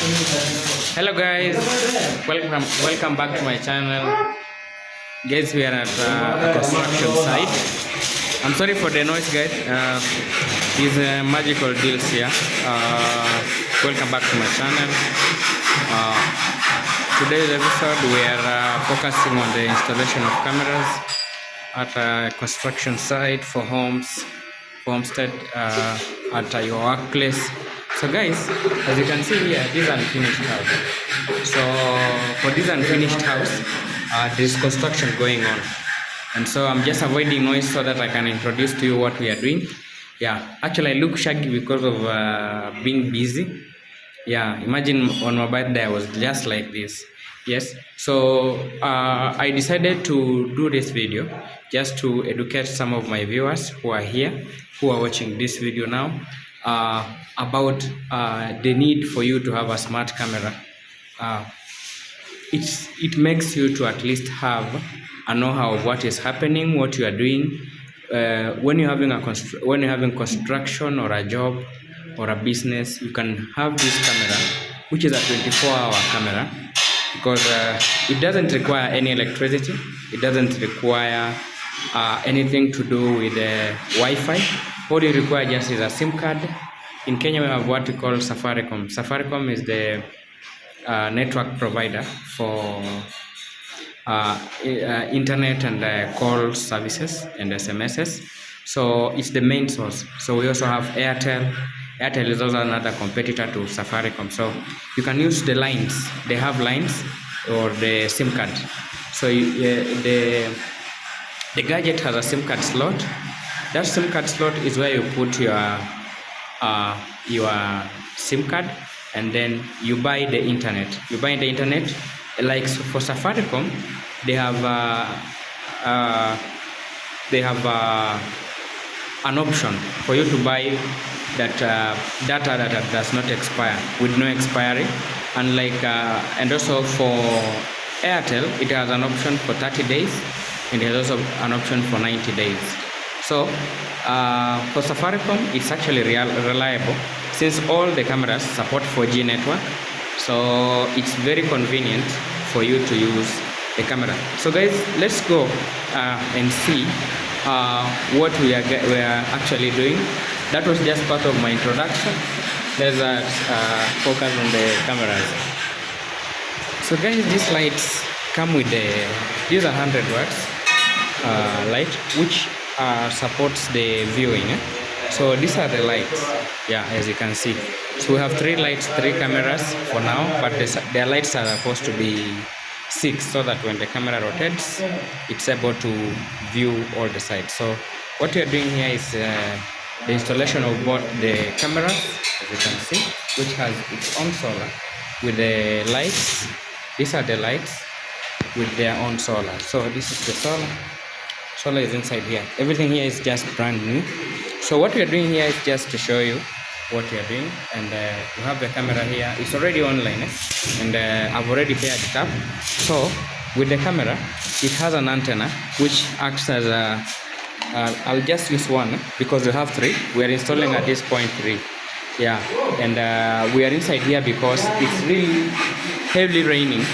Hello guys, welcome back to my channel. Guys, we are at a construction site. I'm sorry for the noise, guys. These magical deals here. Welcome back to my channel. Today's episode we are focusing on the installation of cameras at a construction site for homes, for homestead, at your workplace. So guys, as you can see here, this is unfinished house. So for this unfinished house, there's construction going on, and so I'm just avoiding noise so that I can introduce to you what we are doing. Yeah, actually I look shaggy because of being busy. Yeah, imagine on my birthday I was just like this. Yes, so I decided to do this video just to educate some of my viewers who are here, who are watching this video now, about the need for you to have a smart camera. It makes you to at least have a know-how of what is happening, what you are doing when you're having construction or a job or a business. You can have this camera, which is a 24-hour camera, because it doesn't require any electricity. It doesn't require anything to do with Wi-Fi. All you require just is a SIM card. In Kenya, we have what we call Safaricom. Safaricom is the network provider for internet and call services and SMSs. So it's the main source. So we also have Airtel. Airtel is also another competitor to Safaricom. So you can use the lines. They have lines or the SIM card. So the gadget has a SIM card slot. That SIM card slot is where you put your SIM card, and then you buy the internet. Like for Safaricom, they have an option for you to buy that data that does not expire, with no expiry. And also for Airtel, it has an option for 30 days, and it has also an option for 90 days. So for Safaricom, it's actually reliable, since all the cameras support 4G network. So it's very convenient for you to use the camera. So guys, let's go and see what we are actually doing. That was just part of my introduction. Let's focus on the cameras. So guys, these lights come with these are 100 watts light, which supports the viewing. So these are the lights. Yeah, as you can see. So we have 3 lights, 3 cameras for now, but their lights are supposed to be 6, so that when the camera rotates, it's able to view all the sides. So what we are doing here is the installation of both the cameras, as you can see, which has its own solar with the lights. These are the lights with their own solar. So this is the solar. Solar is inside here. Everything here is just brand new. So what we are doing here is just to show you what we are doing. And we have the camera here. It's already online, and I've already paired it up. So with the camera, it has an antenna which acts as a I'll just use one because we have 3. We are installing at this point 3. Yeah, and we are inside here because it's really heavily raining.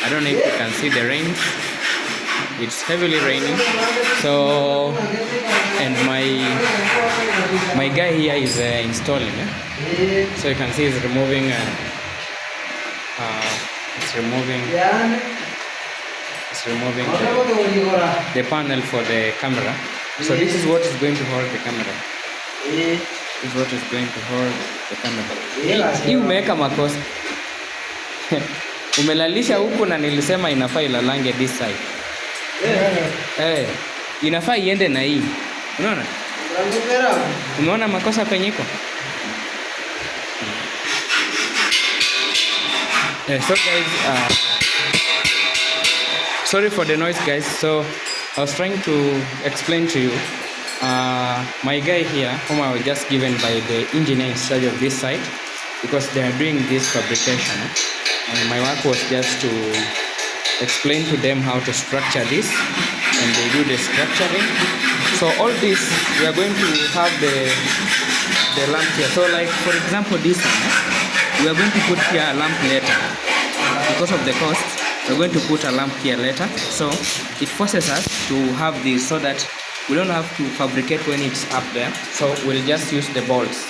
I don't know if you can see the rains. It's heavily raining. So, and my guy here is installing. So you can see he's removing. It's removing the panel for the camera. So this is what is going to hold the camera. This is what is going to hold the camera. Hii umeweka makosa. Umelalisha huku na nilisema inafaa ilalange this side. Inafaa iende na hii. Unaona? Umeona makosa kwenye iko? So guys, sorry for the noise, guys. So I was trying to explain to you my guy here, whom I was just given by the engineer in charge of this site, because they are doing this fabrication, and my work was just to explain to them how to structure this, and they do the structuring. So all this, we are going to have the lamp here. So like for example this one, we are going to put here a lamp later. Because of the cost, we're going to put a lamp here later. So it forces us to have this so that we don't have to fabricate when it's up there. So we'll just use the bolts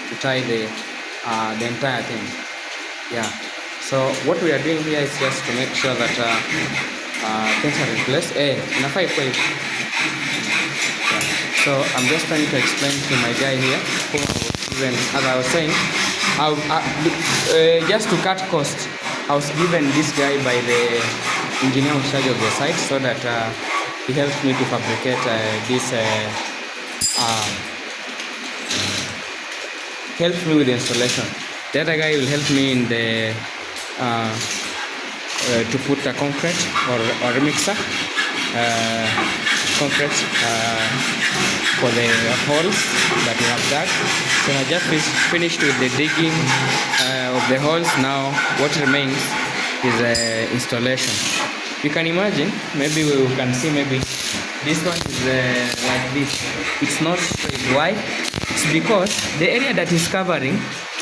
to tie the entire thing. Yeah. So what we are doing here is just to make sure that things are in place. So I'm just trying to explain to my guy here, who even, as I was saying, just to cut costs, I was given this guy by the engineer in charge of the site, so that he helped me to fabricate this, helped me with the installation. The other guy will help me in the to put a concrete or a mixer, concrete for the holes that we have dug. So I just finished with the digging of the holes. Now what remains is installation. You can imagine, maybe we can see, maybe this one is like this. It's not straight. Why? It's because the area that is covering,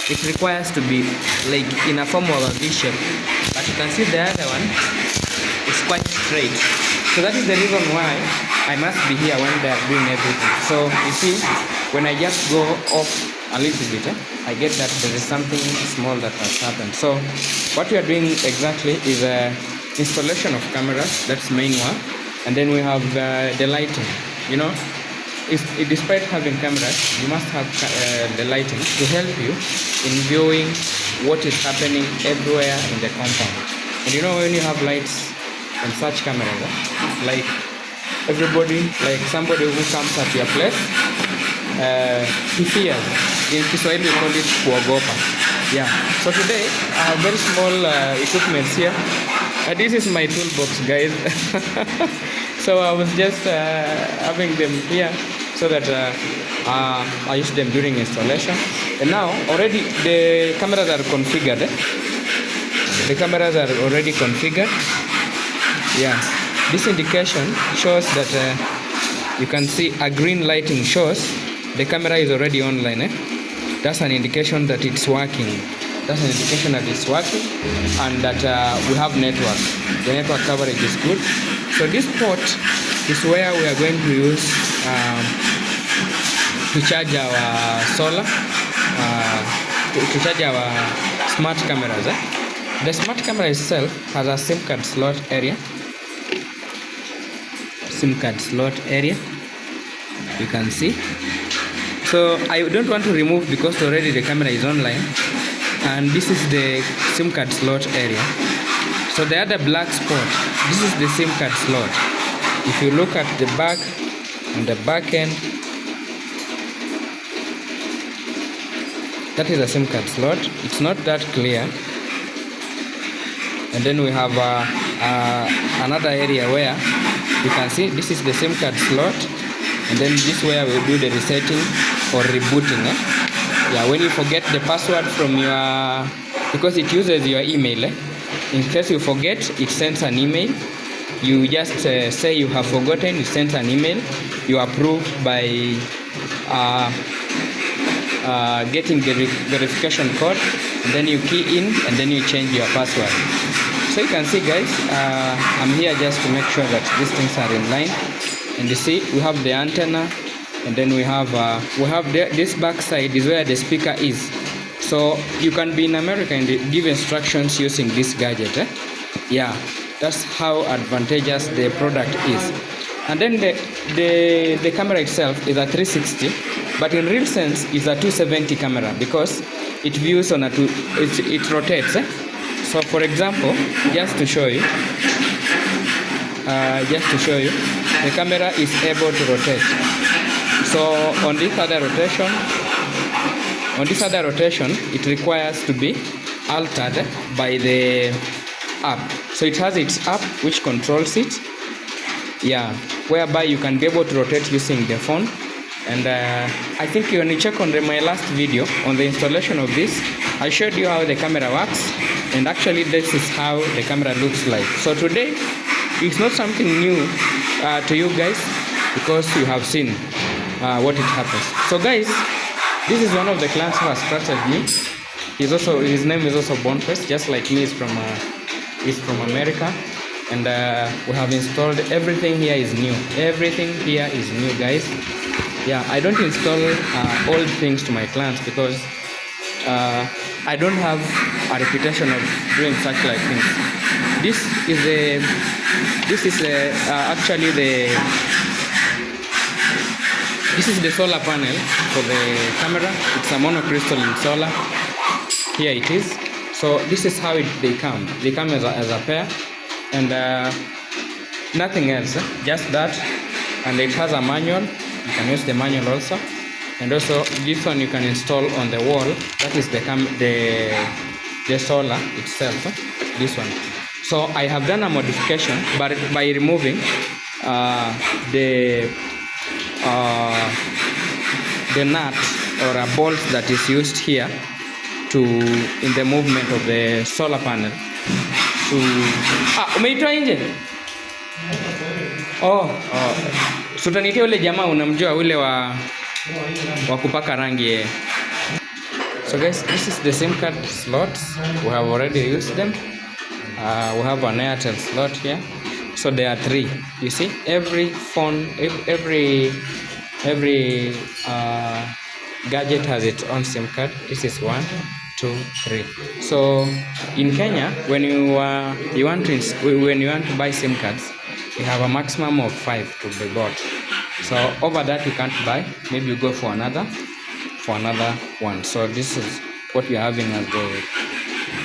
it requires to be like in a form of a V shape. But you can see the other one is quite straight. So that is the reason why I must be here when they are doing everything. So you see, when I just go off a little bit, I get that there is something small that has happened. So what we are doing exactly is installation of cameras. That's main one. And then we have the lighting. You know, despite having cameras, you must have the lighting to help you in viewing what is happening everywhere in the compound. And you know, when you have lights and such cameras, like everybody, like somebody who comes at your place, he fears. In Kiswahili we call it kuogopa. Yeah. So today I have very small equipment here. This is my toolbox, guys. So I was just having them here so that I use them during installation. And now already the cameras are configured. The cameras are already configured. Yeah. This indication shows that you can see a green lighting shows the camera is already online. That's an indication that it's working. That's an indication that it's working and that we have network. The network coverage is good. So this port is where we are going to use to charge our solar, to charge our smart cameras. The smart camera itself has a SIM card slot area. SIM card slot area, you can see. So I don't want to remove because already the camera is online, and this is the SIM card slot area. So the other black spot, this is the SIM card slot. If you look at the back and the back end, that is a SIM card slot. It's not that clear. And then we have another area where you can see this is the SIM card slot, and then this where we do the resetting or rebooting. Yeah, when you forget the password from your, because it uses your email. In case you forget, it sends an email. You just say you have forgotten, it sends an email. You approve by getting the verification code, and then you key in, and then you change your password. So you can see, guys, I'm here just to make sure that these things are in line. And you see, we have the antenna, and then we have this back side is where the speaker is. So you can be in America and give instructions using this gadget. Yeah, that's how advantageous the product is. And then the camera itself is a 360, but in real sense it's a 270 camera because it views on it rotates. So for example, just to show you, the camera is able to rotate. So on this other rotation, it requires to be altered by the app. So it has its app which controls it. Yeah, whereby you can be able to rotate using the phone. And I think when you check on my last video on the installation of this, I showed you how the camera works, and actually this is how the camera looks like. So today it's not something new to you guys because you have seen what it happens. So guys, this is one of the clients who has trusted me his name is also Boniface, just like me. He's from America, and we have installed everything here is new. Everything here is new, guys. Yeah, I don't install old things to my clients because I don't have a reputation of doing such like things. This is actually this is the solar panel for the camera. It's a monocrystalline solar. Here it is. So this is how they come. They come as a pair, and nothing else. Just that, and it has a manual. You can use the manual also, and also this one you can install on the wall. That is the solar itself. This one. So I have done a modification, but by removing the nut or a bolt that is used here in the movement of the solar panel umeitoa nje. Sutanitia ule jamaa unamjua ule wa kupaka rangi. So guys, this is the SIM card slots. We have already used them. We have an Airtel slot here. So there are 3. You see, every phone, every gadget has its own SIM card. This is 1, 2, 3. So in Kenya, when you want to buy SIM cards, you have a maximum of 5 to be bought. So over that you can't buy. Maybe you go for another one. So this is what we are having as the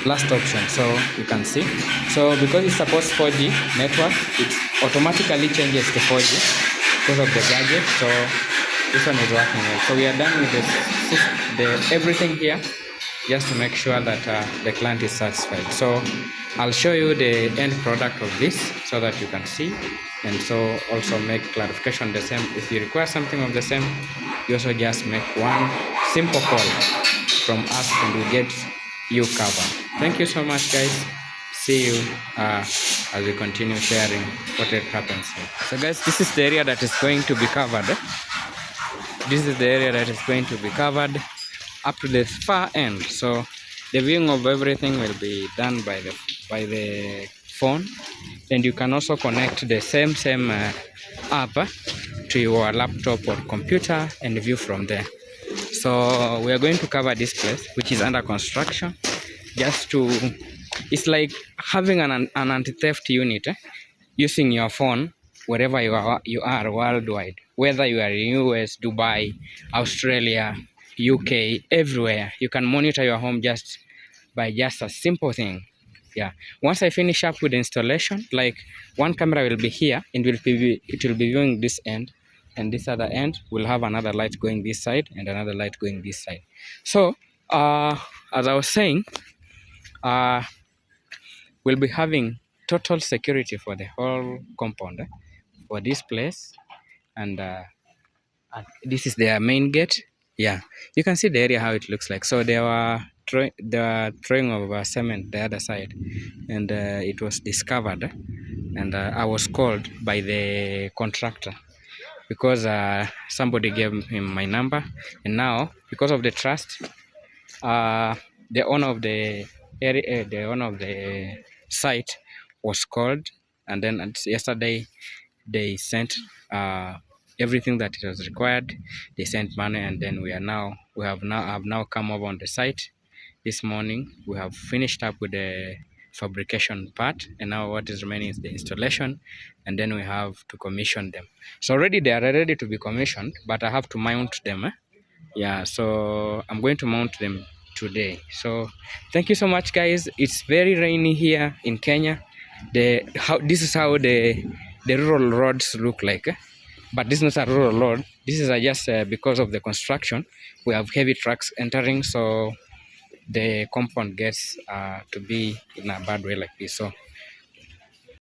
last option. So you can see. So because it supports 4G network, it automatically changes to 4G because of the gadget. So this one is working well. So we are done with everything here, just to make sure that the client is satisfied. So I'll show you the end product of this so that you can see, and so also make clarification the same. If you require something of the same, you also just make one simple call from us and we get you covered. Thank you so much, guys. See you as we continue sharing what happens here. So guys, this is the area that is going to be covered. This is the area that is going to be covered up to the far end. So the viewing of everything will be done by the phone, and you can also connect the same app to your laptop or computer and view from there. So we are going to cover this place, which is under construction, it's like having an anti-theft unit, using your phone wherever you are worldwide, whether you are in US, Dubai, Australia, UK, everywhere. You can monitor your home just by a simple thing. Yeah. Once I finish up with the installation, like one camera will be here and it will be viewing this end, and this other end will have another light going this side and another light going this side. So as I was saying, we'll be having total security for the whole compound for this place, and this is their main gate. Yeah, you can see the area how it looks like. So they were throwing of cement the other side, and it was discovered, and I was called by the contractor because somebody gave him my number, and now because of the trust, the owner of the area, the owner of the site was called, and then yesterday they sent everything that it was required. They sent money, and then I've now come over on the site this morning. We have finished up with the fabrication part, and now what is remaining is the installation, and then we have to commission them. So already they are ready to be commissioned, but I have to mount them. Yeah, so I'm going to mount them today. So thank you so much, guys. It's very rainy here in Kenya. This is how the rural roads look like, but this is not a rural road. This is just because of the construction. We have heavy trucks entering, so the compound gets to be in a bad way like this. So